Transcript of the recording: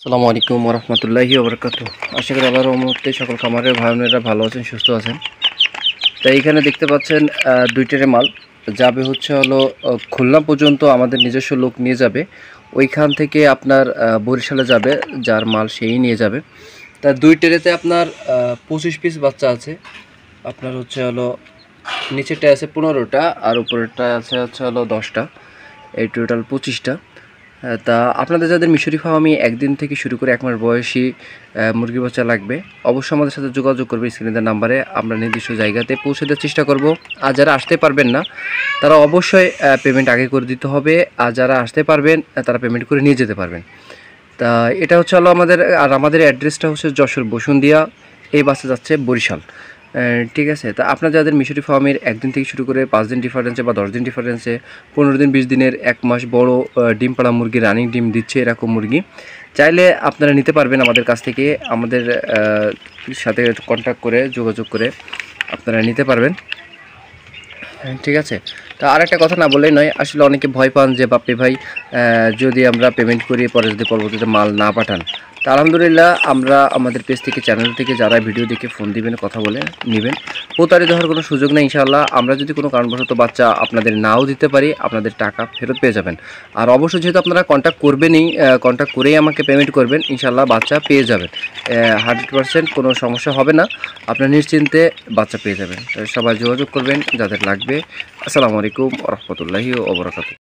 আসসালামু আলাইকুম রহমতুল্লাহি ওবরাকাতু। আশা করি আল্লাহর রহমতে সকল খামারের ভাই বোনেরা ভালো আছেন, সুস্থ আছেন। তাই এখানে দেখতে পাচ্ছেন দুইটারে মাল যাবে হচ্ছে হলো খুলনা পর্যন্ত আমাদের নিজস্ব লোক নিয়ে যাবে। ওইখান থেকে আপনার বরিশালে যাবে, যার মাল সেই নিয়ে যাবে। তা দুই ট্রেতে আপনার 25 পিস বাচ্চা আছে। আপনার হচ্ছে হলো নিচেরটায় আছে 15টা আর উপরেরটায় আছে হচ্ছে হলো 10টা, এই টোটাল 25টা। তা আপনাদের যাদের মিশরি ফার্মে একদিন থেকে শুরু করে 1 মাস বয়সী মুরগি বাচ্চা লাগবে, অবশ্যই আমাদের সাথে যোগাযোগ করবে। স্ক্রিনের নাম্বারে আমরা নির্দিষ্ট জায়গাতে পৌঁছে দেওয়ার চেষ্টা করব। আর যারা আসতে পারবেন না তারা অবশ্যই পেমেন্ট আগে করে দিতে হবে। আর যারা আসতে পারবেন তারা পেমেন্ট করে নিয়ে যেতে পারবেন। তা এটা হচ্ছে হলো আমাদের অ্যাড্রেসটা হচ্ছে যশোর বসুন্ধিয়া, এই বাসে যাচ্ছে বরিশাল। ঠিক আছে। তা আপনার যাদের মিশরি ফার্মের একদিন থেকে শুরু করে 5 দিন ডিফারেন্সে বা 10 দিন ডিফারেন্সে, 15 দিন 20 দিনের, 1 মাস বড় ডিম পাড়া মুরগি, রানিং ডিম দিচ্ছে এরকম মুরগি চাইলে আপনারা নিতে পারবেন আমাদের কাছ থেকে। আমাদের সাথে কন্ট্যাক্ট করে যোগাযোগ করে আপনারা নিতে পারবেন। ঠিক আছে। তা আর একটা কথা না বললেই নয়, আসলে অনেকে ভয় পান যে বাপ্পি ভাই যদি আমরা পেমেন্ট করি পরে যদি পরবর্তীতে মাল না পাঠান। তা আলহামদুলিল্লাহ আমরা আমাদের পেজ থেকে, চ্যানেল থেকে যারা ভিডিও দেখে ফোন দিবেন, কথা বলে নেবেন, প্রতারিত হওয়ার কোনো সুযোগ নেই ইনশাআল্লাহ। আমরা যদি কোনো কারণবশত বাচ্চা আপনাদের নাও দিতে পারি, আপনাদের টাকা ফেরত পেয়ে যাবেন। আর অবশ্যই যেহেতু আপনারা কন্ট্যাক্ট করবেনই, কন্ট্যাক্ট করেই আমাকে পেমেন্ট করবেন, ইনশাআল্লাহ বাচ্চা পেয়ে যাবেন। 100% কোনো সমস্যা হবে না, আপনার নিশ্চিন্তে বাচ্চা পেয়ে যাবেন। সবাই যোগাযোগ করবেন যাদের লাগবে। আসসালামু আলাইকুম ওয়া রাহমাতুল্লাহি ওয়া বারাকাতুহু।